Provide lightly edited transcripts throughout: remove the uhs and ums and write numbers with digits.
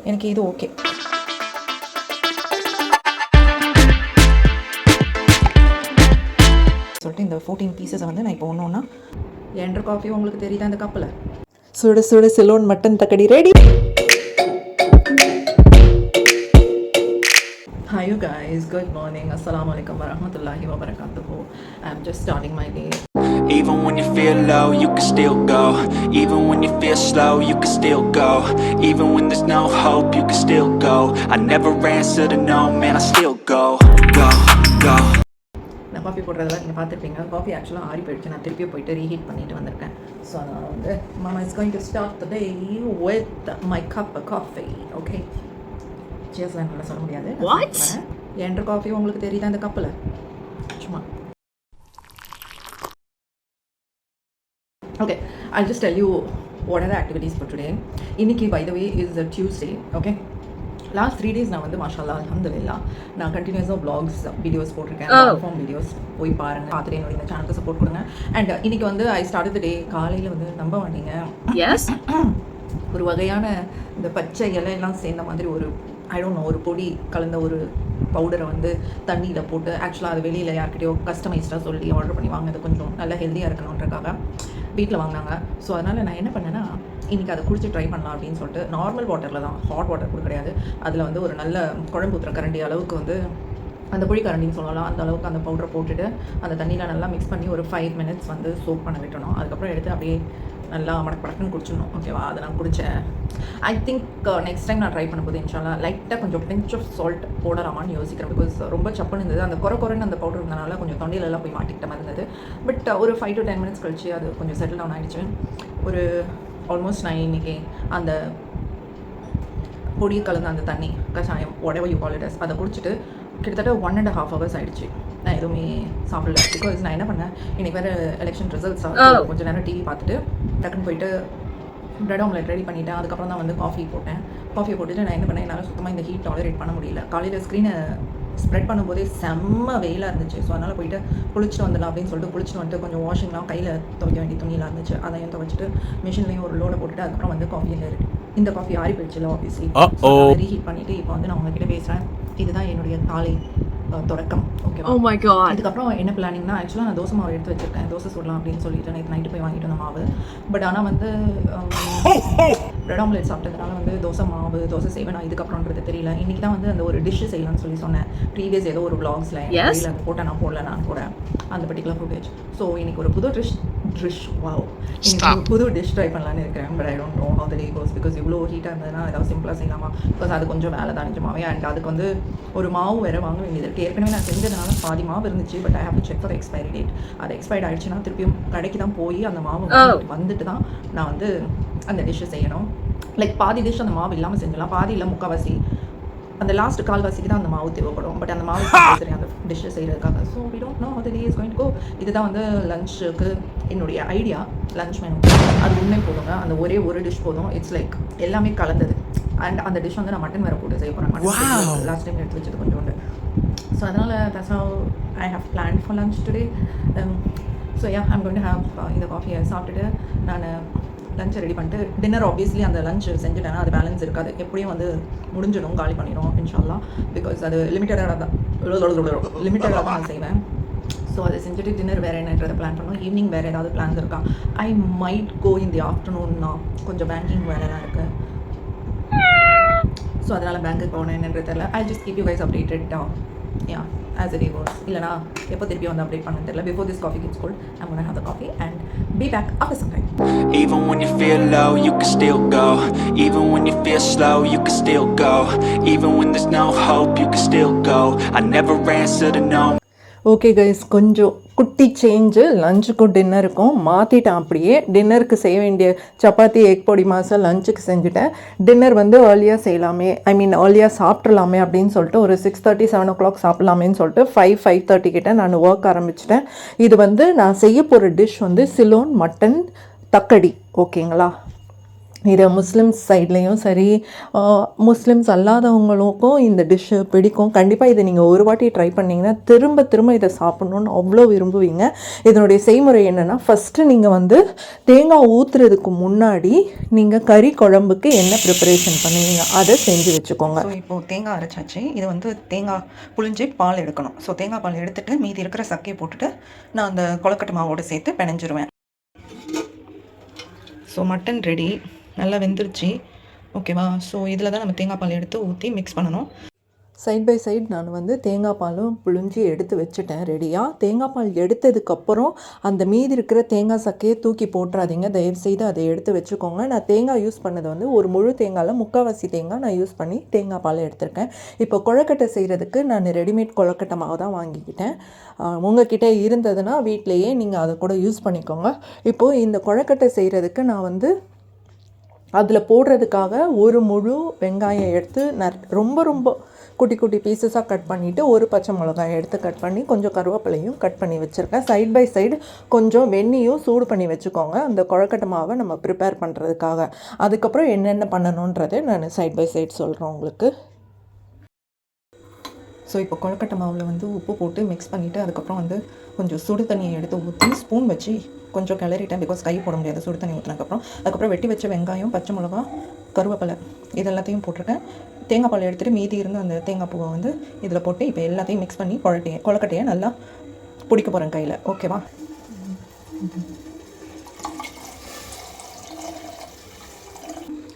எனக்கு இது ஓகே. சொல்லிட்டு இந்த 14 பீசஸை வந்து நான் இப்போ ஒன்று என்ட்ரு காஃபி உங்களுக்கு தெரியுதா இந்த கப்பில் சுட சுட Ceylon mutton thakkadi ready. Hi you guys, good morning. Assalamu alaikum warahmatullahi wabarakatuh. I'm just starting my day. Even when you feel low, you can still go. Even when you feel slow, you can still go. Even when there's no hope, you can still go. I never answer to no, man, I still go. Go, go. நான் coffee போடுறதெல்லாம் நீங்கள் பார்த்துருப்பீங்க. Coffee ஆக்சுவலாக ஆறி போயிடுச்சு. நான் திருப்பி போயிட்டு ரீஹீட் பண்ணிட்டு வந்திருக்கேன். ஸோ அதனால் வந்து மாமா is going to start the day with my cup coffee. Okay, சேர்ஸ்லாம் நல்லா சொல்ல முடியாது. என்ட்ரு காஃபி உங்களுக்கு தெரியுதா இந்த கப்பில் சும்மா. Okay, I'll just tell you what are the activities for today. Inniki by the way is a Tuesday. Okay, last 3 days நான் வந்து மாஷாஅல்லா அல்ஹம்துலில்லாஹ் நான் கண்டினியூஸாக vlogs வீடியோஸ் போட்டிருக்கேன். ஃபார்ம் வீடியோஸ் போய் பாருங்கள், பார்த்துட்டு என்னோட இந்த சேனலுக்கு சப்போர்ட் கொடுங்க. அண்ட் இன்னைக்கு வந்து ஐ ஸ்டார்ட் த டே காலையில் வந்து நம்ப மாட்டீங்க, ஒரு வகையான இந்த பச்சை இலையெல்லாம் சேர்ந்த மாதிரி ஒரு ஒரு பொடி கலந்த ஒரு பவுடரை வந்து தண்ணியில் போட்டு ஆக்சுவலாக அது வெளியில் யார்கிட்டயோ கஸ்டமைஸ்டாக சொல்லி ஆர்டர் பண்ணி வாங்கினது கொஞ்சம் நல்லா ஹெல்த்தியாக இருக்கணுன்றக்காக வீட்டில் வாங்கினாங்க. ஸோ அதனால் நான் என்ன பண்ணேன்னா இன்றைக்கி அதை குடிச்சு ட்ரை பண்ணலாம் அப்படின்னு சொல்லிட்டு நார்மல் வாட்டரில் தான், ஹாட் வாட்டர் கூட கிடையாது, அதில் வந்து ஒரு நல்ல குழம்பு ஊற்றுற கரண்டி அளவுக்கு வந்து அந்த பொடி கரண்டின்னு சொல்லலாம், அந்த அளவுக்கு அந்த பவுடரை போட்டுட்டு அந்த தண்ணியில் நல்லா மிக்ஸ் பண்ணி ஒரு 5 minutes வந்து சோப் பண்ண விட்டணும். அதுக்கப்புறம் எடுத்து அப்படியே நல்லா மடக்குன்னு குடிச்சிடணும். ஓகேவா, அதை நான் குடித்தேன். ஐ திங்க் நெக்ஸ்ட் டைம் நான் ட்ரை பண்ணும்போது இன்ஷால்லா லைட்டாக கொஞ்சம் பிஞ்ச் ஆஃப் சால்ட் போடலாமான்னு யோசிக்கிறேன். பிகாஸ் ரொம்ப சப்புன்னு இருந்தது, அந்த குறைன்னு அந்த பவுடர் இருந்தனால கொஞ்சம் தொண்டையிலலாம் போய் மாட்டிக்கிட்ட மாதிரி இருந்தது. பட் ஒரு 5 to 10 minutes கழிச்சு அது கொஞ்சம் செட்டில் டவுன் ஆகிடுச்சு. ஒரு ஆல்மோஸ்ட் நான் இன்றைக்கி அந்த பொடி கலந்த அந்த தண்ணி கஷாயம் whatever you call it as அதை குடிச்சிட்டு கிட்டத்தட்ட 1.5 hours ஆகிடுச்சு. நான் எதுவுமே சாப்பிடல. பிகாஸ் நான் என்ன பண்ணேன், இன்றைக்கி வேறு எலெக்ஷன் ரிசல்ட்ஸ் கொஞ்சம் நேரம் டிவி பார்த்துட்டு டக்குன்னு போயிட்டு ப்ரெட் ஆம்லெட் ரெடி பண்ணிவிட்டேன். அதுக்கப்புறம் தான் வந்து காஃபி போட்டேன். காஃபியை போட்டுட்டு நான் என்ன பண்ணேன், என்னால் சுத்தமாக இந்த ஹீட் டாலரேட் பண்ண முடியல. காலையில் ஸ்க்ரீனை ஸ்ப்ரெட் பண்ணும்போதே செம்ம வெயிலாக இருந்துச்சு. ஸோ அதனால் போயிட்டு குளிச்சுட்டு வந்துடலாம் அப்படின்னு சொல்லிட்டு குளிச்சுட்டு வந்துட்டு கொஞ்சம் வாஷிங்லாம் கையில் துவைக்க வேண்டிய துணியெலாம் இருந்துச்சு, அதையும் துவைச்சிட்டு மிஷின்லேயும் ஒரு லோடை போட்டுட்டு அதுக்கப்புறம் வந்து காஃபியில் இந்த காஃபி ஆறி போயிடுச்சுல ஆப்வியஸ்லி ரீஹீட் பண்ணிவிட்டு இப்போ வந்து நான் உங்ககிட்ட பேசுகிறேன். இதுதான் என்னுடைய காலை தொடக்கம். ஓகே, இதுக்கப்புறம் என்ன பிளானிங்னா ஆக்சுவலாக நான் தோசை மாவு எடுத்து வச்சிருக்கேன், தோசை சுடலாம் அப்படின்னு சொல்லிட்டு நேற்று நைட்டு போய் வாங்கிட்டு வந்த மாவு. பட் ஆனால் வந்து ப்ரெட் ஆம்லெட் சாப்பிட்டதுனால வந்து தோசை செய்வேன் நான் இதுக்கப்புறம்ன்றது தெரியல. இன்றைக்கி தான் வந்து அந்த ஒரு டிஷ்ஷு செய்யலாம்னு சொல்லி சொன்னேன் ப்ரீவியஸ் ஏதோ ஒரு vlogsல அது போட்டேன், நான் போடல நான் கூட அந்த பர்டிகுலர் ஃபுட்டேஜ். ஸோ இன்றைக்கி ஒரு புது புது டிஷ் ட்ரை பண்ணலான்னு இருக்கிறேன். But I don't know how the day goes. Because இவ்வளோ ஹீட்டாக இருந்ததுன்னா ஏதாவது சிம்பிளாக செய்யலாமா, பிகாஸ் அது கொஞ்சம் வேலை தான் நிஜமாவே. அண்ட் அதுக்கு வந்து ஒரு மாவு வேறு வாங்க வேண்டியது இருக்குது. ஏற்கனவே நான் செஞ்சதுனால பாதி மாவு இருந்துச்சு, but I have to check for expiry date. அது எக்ஸ்பைர்ட் ஆகிடுச்சுன்னா திருப்பியும் கடைக்கு தான் போய் அந்த மாவு வந்துட்டு தான் நான் வந்து அந்த டிஷ்ஷை செய்யணும். லைக் பாதி டிஷ் அந்த மாவு இல்லாமல் செஞ்சலாம், பாதி இல்லை முக்கால்வாசி அந்த லாஸ்ட் கால்வாசிக்கு தான் அந்த மாவு தேவைப்படும். பட் அந்த மாவு சரி அந்த டிஷ்ஷை செய்கிறதுக்காக. So we don't know how the day is going to go. இதுதான் வந்து லஞ்சுக்கு என்னுடைய ஐடியா. லஞ்ச் மெனு அது உண்மை போதுங்க, அந்த ஒரே ஒரு டிஷ் போதும். இட்ஸ் லைக் எல்லாமே கலந்தது. அண்ட் அந்த டிஷ் வந்து நான் மட்டன் வேறு போட்டு செய்ய போகிறேன். மட்டன் லாஸ்ட் டைம் எடுத்து வச்சது கொஞ்சோண்டு. ஸோ அதனால் that's how I have plan for lunch today. So yeah I'm going to have இந்த காஃபியை சாப்பிட்டுட்டு நான் லஞ்சை ரெடி பண்ணிட்டு டின்னர் ஆப்வியஸ்லி அந்த லஞ்ச் செஞ்சுட்டேன்னா அது பேலன்ஸ் இருக்காது, எப்படியும் வந்து முடிஞ்சிடும், காலி பண்ணிடும் இன்ஷால்லா. பிகாஸ் அது லிமிட்டடாக தான் நான் செய்வேன். ஸோ அதை செஞ்சுட்டு டின்னர் வேறு என்னன்றதை பிளான் பண்ணோம். ஈவினிங் வேறு ஏதாவது பிளான்ஸ் இருக்கா? ஐ மைட் கோ இன் தி ஆஃப்டர்நூன்னா கொஞ்சம் பேங்கிங் வேலைலாம் இருக்குது. ஸோ அதனால் பேங்க்குக்கு போகணும் என்னன்றது தெரியல. I just keep you guys updated yeah as a day goes. இல்லைனா எப்போ திருப்பி வந்து அப்டேட் பண்ண தெரியல. Before this coffee gets cold, I'm going to have the coffee and be back after some time. Even when you feel low, you can still go. Even when you feel slow, you can still go. Even when there's no hope, you can still go. I never answer to no. Okay guys, கொஞ்சம் குட்டி change லஞ்சுக்கும் டின்னருக்கும் மாற்றிட்டேன். அப்படியே டின்னருக்கு செய்ய வேண்டிய chapati egg பொடி மாசம் லஞ்சுக்கு செஞ்சுட்டேன். டின்னர் வந்து ஏர்லியாக செய்யலாமே, ஏர்லியாக சாப்பிட்றலாமே அப்படின்னு சொல்லிட்டு ஒரு 6:30 7 o'clock சாப்பிட்லாமேன்னு சொல்லிட்டு 5:30 கிட்ட நான் ஒர்க் ஆரம்பிச்சிட்டேன். இது வந்து நான் செய்ய போகிற டிஷ் வந்து சிலோன் மட்டன் தக்கடி. ஓகேங்களா, இது முஸ்லிம்ஸ் சைட்லேயும் சரி, முஸ்லிம்ஸ் அல்லாதவங்களுக்கும் இந்த டிஷ்ஷு பிடிக்கும். கண்டிப்பாக இதை நீங்கள் ஒரு வாட்டி ட்ரை பண்ணிங்கன்னா திரும்ப திரும்ப இதை சாப்பிட்ணுன்னு அவ்வளோ விரும்புவீங்க. இதனுடைய செய்முறை என்னென்னா, ஃபஸ்ட்டு நீங்கள் வந்து தேங்காய் ஊற்றுறதுக்கு முன்னாடி நீங்கள் கறி குழம்புக்கு என்ன ப்ரிப்பரேஷன் பண்ணுவீங்க அதை செஞ்சு வச்சுக்கோங்க. ஸோ இப்போது தேங்காய் அரைச்சாச்சு. இது வந்து தேங்காய் புளிஞ்சு பால் எடுக்கணும். ஸோ தேங்காய் பால் எடுத்துகிட்டு மீதி இருக்கிற சக்கையை போட்டுட்டு நான் அந்த கொழுக்கட்டை மாவோடு சேர்த்து பிணைஞ்சிருவேன். ஸோ மட்டன் ரெடி, நல்லா வெந்துருச்சு. ஓகேவா? ஸோ இதில் தான் நம்ம தேங்காய் பால் எடுத்து ஊற்றி மிக்ஸ் பண்ணணும். சைட் பை சைட் நான் வந்து தேங்காய் பாலும் புழிஞ்சி எடுத்து வச்சுட்டேன் ரெடியாக. தேங்காய் பால் எடுத்ததுக்கப்புறம் அந்த மீதி இருக்கிற தேங்காய் சக்கையை தூக்கி போட்டுறாதீங்க, தயவுசெய்து அதை எடுத்து வச்சுக்கோங்க. நான் தேங்காய் யூஸ் பண்ணது வந்து ஒரு முழு தேங்காயில் முக்கால்வாசி தேங்காய் நான் யூஸ் பண்ணி தேங்காய் பால் எடுத்திருக்கேன். இப்போ கொழுக்கட்டை செய்கிறதுக்கு நான் ரெடிமேட் கொழுக்கட்டை மாவு தான் வாங்கிக்கிட்டேன். உங்கள்கிட்ட இருந்ததுன்னா வீட்டிலையே நீங்கள் அதை கூட யூஸ் பண்ணிக்கோங்க. இப்போது இந்த கொழுக்கட்டை செய்கிறதுக்கு நான் வந்து அதில் போடுறதுக்காக ஒரு முழு வெங்காயம் எடுத்து ரொம்ப ரொம்ப குட்டி குட்டி பீசஸாக கட் பண்ணிவிட்டு ஒரு பச்சை மிளகாய் எடுத்து கட் பண்ணி கொஞ்சம் கருவேப்பிலையும் கட் பண்ணி வச்சுருக்கேன். சைட் பை சைடு கொஞ்சம் வெந்நியும் சூடு பண்ணி வச்சுக்கோங்க அந்த கொழுக்கட்டை மாவை நம்ம ப்ரிப்பேர் பண்ணுறதுக்காக. அதுக்கப்புறம் என்னென்ன பண்ணணுன்றதை நான் சைட் பை சைட் சொல்கிறேன் உங்களுக்கு. ஸோ இப்போ கொழுக்கட்டை மாவில் வந்து உப்பு போட்டு மிக்ஸ் பண்ணிவிட்டு அதுக்கப்புறம் வந்து கொஞ்சம் சுடு தண்ணியை எடுத்து ஊற்றி ஸ்பூன் வச்சு கொஞ்சம் கிளறிட்டேன். பிகாஸ் கை போட முடியாது சுடு தண்ணி ஊற்றினதுக்கப்புறம். அதுக்கப்புறம் வெட்டி வச்ச வெங்காயம், பச்சை மிளகா, கருவேப்பிலை இது எல்லாத்தையும் போட்டிருக்கேன். தேங்காய் பால் எடுத்துகிட்டு மீதி இருந்து அந்த தேங்காய் பூவை வந்து இதில் போட்டு இப்போ எல்லாத்தையும் மிக்ஸ் பண்ணி கொழுக்கட்டையை நல்லா பிடிக்க போகிறேன் கையில். ஓகேவா?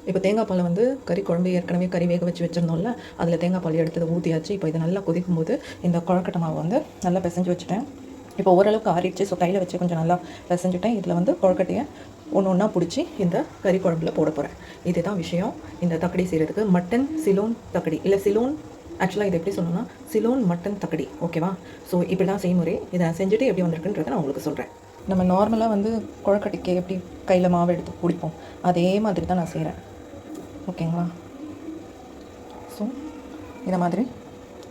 இப்போ தேங்காய் பால் வந்து கறி குழம்பு ஏற்கனவே கறி வேக வச்சு வச்சுருந்தோம்ல, அதில் தேங்காய் பால் எடுத்து ஊற்றியாச்சு. இப்போ இது நல்லா கொதிக்கும் போது இந்த கொழுக்கட்டை மாவு வந்து நல்லா பிசைஞ்சு வச்சுட்டேன். இப்போ ஓரளவுக்கு ஆறிடுச்சு. ஸோ கையில் வச்சு கொஞ்சம் நல்லா பிசைஞ்சுட்டேன். இதில் வந்து கொழுக்கட்டையை ஒன்று ஒன்றா பிடிச்சி இந்த கறி குழம்புல போட போகிறேன். இதுதான் விஷயம் இந்த தக்கடி செய்கிறதுக்கு. மட்டன் சிலோன் தக்கடி, இல்லை சிலோன், ஆக்சுவலாக இது எப்படி சொல்லணும்னா சிலோன் மட்டன் தக்கடி. ஓகேவா? ஸோ இப்படி தான் செய்முறை. இதை செஞ்சுட்டு எப்படி வந்திருக்குன்றதை நான் உங்களுக்கு சொல்கிறேன். நம்ம நார்மலாக வந்து கொழுக்கட்டைக்கு எப்படி கையில் மாவு எடுத்து பிடிப்போம் அதே மாதிரி தான் நான் செய்கிறேன். ஓகேங்களா? ஸோ இதை மாதிரி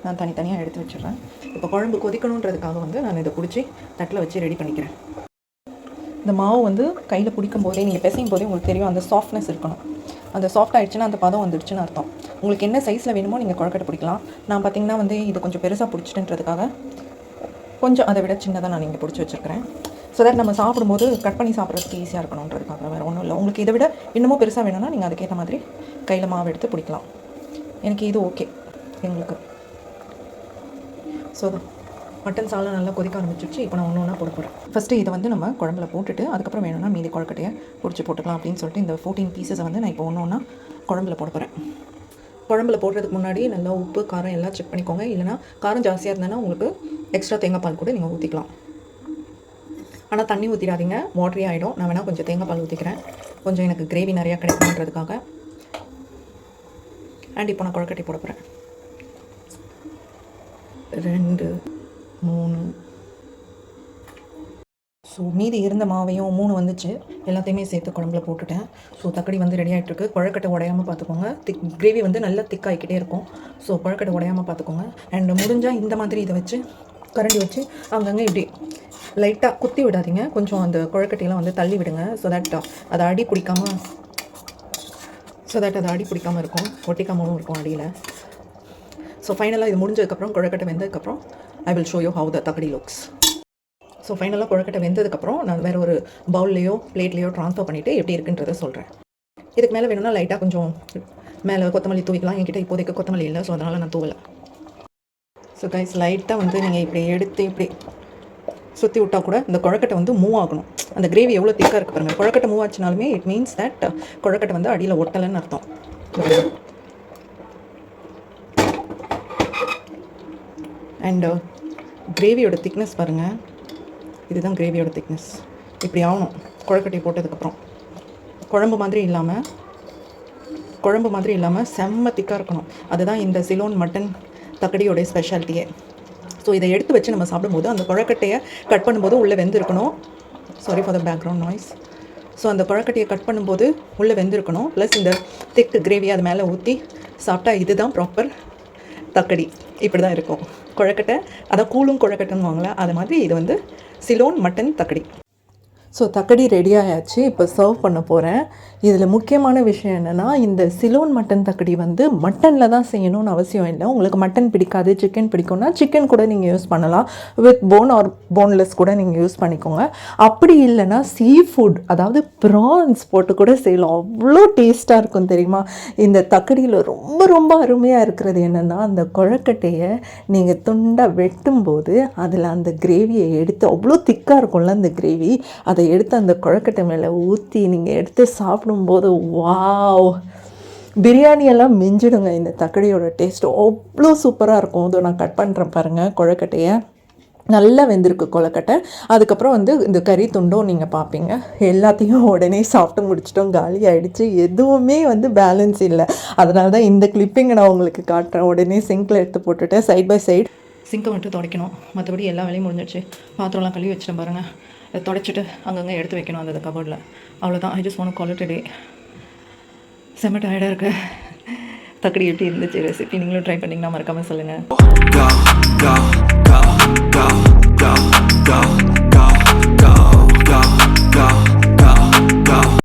நான் தனித்தனியாக எடுத்து வச்சிடுறேன். இப்போ குழம்பு கொதிக்கணுன்றதுக்காக வந்து நான் இதை பிடிச்சி தட்டில் வச்சு ரெடி பண்ணிக்கிறேன். இந்த மாவு வந்து கையில் பிடிக்கும் போதே, நீங்கள் பிசையும் போதே உங்களுக்கு தெரியும் அந்த சாஃப்ட்னஸ் இருக்கணும். அந்த சாஃப்ட் ஆகிடுச்சுன்னா அந்த பதம் வந்துடுச்சுன்னு அர்த்தம். உங்களுக்கு என்ன சைஸில் வேணுமோ நீங்கள் கொழுக்கட்டை பிடிக்கலாம். நான் பார்த்திங்கன்னா வந்து இது கொஞ்சம் பெருசாக பிடிச்சிட்டுன்றதுக்காக கொஞ்சம் அதை விட சின்னதாக நான் இங்கே பிடிச்சி வச்சுருக்கிறேன். ஸோ தட் நம்ம சாப்பிடும்போது கட் பண்ணி சாப்பிட்றதுக்கு ஈஸியாக இருக்கணுன்றதுக்காக, வேறு ஒன்றும் இல்லை. உங்களுக்கு இதை விட இன்னமும் பெருசாக வேணும்னா நீங்கள் அதுக்கேற்ற மாதிரி கையில் மாவு எடுத்து பிடிக்கலாம். எனக்கு இது ஓகே எங்களுக்கு. ஸோ மட்டன் சாலை நல்லா கொதிக்க ஆரம்பிச்சிருச்சு. இப்போ நான் ஒன்று ஒன்றா போட போகிறேன். ஃபஸ்ட்டு இதை வந்து நம்ம குழம்புல போட்டுட்டு அதுக்கப்புறம் வேணும்னா மீதி கொழுக்கட்டையை பிடிச்சி போட்டுக்கலாம் அப்படின்னு சொல்லிட்டு இந்த 14 பீசஸை வந்து நான் இப்போ ஒன்று ஒன்றா குழம்புல போட போகிறேன். குழம்புல போடுறதுக்கு முன்னாடி நல்லா உப்பு காரம் எல்லாம் செக் பண்ணிக்கோங்க. இல்லைனா காரம் ஜாஸ்தியாக இருந்ததுன்னா உங்களுக்கு எக்ஸ்ட்ரா தேங்காய் பால் கூட நீங்கள் ஊற்றிக்கலாம். ஆனால் தண்ணி ஊற்றிடாதீங்க, வாட்டரி ஆகிடும். நான் வேணால் கொஞ்சம் தேங்காய் பால் ஊற்றிக்கிறேன், கொஞ்சம் எனக்கு கிரேவி நிறையா கிடைக்கணுன்றதுக்காக. அண்ட் இப்போ நான் கொழுக்கட்டை போட போகிறேன். 2 3. ஸோ மீதி இருந்த மாவையும் 3 வந்துச்சு, எல்லாத்தையுமே சேர்த்து குழம்புல போட்டுட்டேன். ஸோ தக்கடி வந்து ரெடி ஆகிட்டுருக்கு. கொழுக்கட்டை உடையாமல் பார்த்துக்கோங்க. கிரேவி வந்து நல்லா திக்காகிக்கிட்டே இருக்கும். ஸோ கொழுக்கட்டை உடையாமல் பார்த்துக்கோங்க. அண்ட் முடிஞ்சால் இந்த மாதிரி இதை வச்சு கரண்டி வச்சு அங்கங்கே இப்படி லைட்டாக குத்தி விடாதீங்க, கொஞ்சம் அந்த கொழுக்கட்டையெல்லாம் வந்து தள்ளி விடுங்க. ஸோ தட் அதை அடி பிடிக்காமல் இருக்கும், ஒட்டிக்காமலும் இருக்கும் அடியில். ஸோ ஃபைனலாக இது முடிஞ்சதுக்கப்புறம் கொழுக்கட்டை வெந்ததுக்கப்புறம் I will show you how the thakkadi looks. So ஃபைனலாக கொழுக்கட்டை வெந்ததுக்கப்புறம் நான் வேறு ஒரு பவுல்லையோ பிளேட்லேயோ ட்ரான்ஸ்ஃபர் பண்ணிவிட்டு எப்படி இருக்குன்றதை சொல்கிறேன். இதுக்கு மேலே வேணும்னா லைட்டாக கொஞ்சம் மேலே கொத்தமல்லி தூவிக்கலாம். என்கிட்ட இப்போதைக்கு கொத்தமல்லி இல்லை, ஸோ அதனால் நான் தூவலை. ஸோ கைஸ் லைட்டாக வந்து நீங்கள் இப்படி எடுத்து இப்படி சுற்றி விட்டால் கூட இந்த கொழுக்கட்டை வந்து மூவ் ஆகணும். அந்த கிரேவி எவ்வளோ திக்காக இருக்குது பாருங்கள். கொழுக்கட்டை மூவ் ஆச்சுனாலுமே இட் மீன்ஸ் தட் கொழுக்கட்டை வந்து அடியில் ஒட்டலைன்னு அர்த்தம். அண்ட் கிரேவியோட திக்னஸ் பாருங்கள், இதுதான் கிரேவியோட திக்னஸ். இப்படி ஆகணும் கொழுக்கட்டையை போட்டதுக்கப்புறம். குழம்பு மாதிரி இல்லாமல் செம்ம திக்காக இருக்கணும். அதுதான் இந்த சிலோன் மட்டன் தக்கடியோடைய ஸ்பெஷாலிட்டியே. ஸோ இதை எடுத்து வச்சு நம்ம சாப்பிடும்போது அந்த கொழுக்கட்டையை கட் பண்ணும்போது உள்ளே வெந்திருக்கணும். Sorry for the background noise. So அந்த கொழுக்கட்டையை கட் பண்ணும்போது உள்ளே வெந்திருக்கணும். ப்ளஸ் இந்த திக் கிரேவி அது மேலே ஊற்றி சாப்பிட்டா இதுதான் ப்ராப்பர் தக்கடி. இப்படி தான் இருக்கும் கொழுக்கட்டை. அதான் கூழும் கொழுக்கட்டைன்னு வாங்கலாம், அது மாதிரி இது வந்து சிலோன் மட்டன் தக்கடி. ஸோ தக்கடி ரெடி ஆயாச்சு. இப்போ சர்வ் பண்ண போகிறேன். இதில் முக்கியமான விஷயம் என்னென்னா, இந்த சிலோன் மட்டன் தக்கடி வந்து மட்டனில் தான் செய்யணும்னு அவசியம் இல்லை. உங்களுக்கு மட்டன் பிடிக்காது, சிக்கன் பிடிக்கும்னா சிக்கன் கூட நீங்கள் யூஸ் பண்ணலாம். வித் போன் ஆர் போன்லெஸ் கூட நீங்கள் யூஸ் பண்ணிக்கோங்க. அப்படி இல்லைன்னா சீ ஃபுட், அதாவது ப்ரான்ஸ் போட்டு கூட செய்யலாம். அவ்வளோ டேஸ்ட்டாக இருக்கும் தெரியுமா. இந்த தக்கடியில் ரொம்ப ரொம்ப அருமையாக இருக்கிறது என்னென்னா, அந்த கொழக்கட்டையை நீங்கள் துண்டாக வெட்டும்போது அதில் அந்த கிரேவியை எடுத்து, அவ்வளோ திக்காக இருக்கும்ல அந்த கிரேவி, அதை எடுத்து அந்த கொழக்கட்டை மேலே ஊற்றி நீங்கள் எடுத்து சாப்பிடும்போது வாவ், பிரியாணியெல்லாம் மிஞ்சிடுங்க. இந்த தக்கடியோட டேஸ்ட் அவ்வளோ சூப்பராக இருக்கும். இதோ நான் கட் பண்ணுறேன் பாருங்கள் கொழக்கட்டையை. நல்லா வெந்திருக்கு கொழக்கட்டை. அதுக்கப்புறம் வந்து இந்த கறி துண்டும் நீங்கள் பார்ப்பீங்க. எல்லாத்தையும் உடனே சாப்பிட்டு முடிச்சிட்டோம், காலி ஆகிடுச்சு. எதுவுமே வந்து பேலன்ஸ் இல்லை. அதனால தான் இந்த கிளிப்பிங்கை நான் உங்களுக்கு காட்டுறேன். உடனே சிங்கில் எடுத்து போட்டுட்டேன் சைட் பை சைடு. சிங்கை மட்டும் துடைக்கணும், மற்றபடி எல்லா வேலையும் முடிஞ்சிடுச்சு. பாத்திரம்லாம் கழுவி வச்சிட்டேன் பாருங்கள். தொடச்சிட்டு அங்கங்கே எடுத்து வைக்கணும் அந்த கபோர்டில். அவ்வளோதான். I just want to call it a day. செம்ம டயர்டாக இருக்கு. தக்கடி எப்படி இருந்துச்சு ரெசிபி? நீங்களும் ட்ரை பண்ணிங்கன்னா மறக்காமல் சொல்லுங்கள்.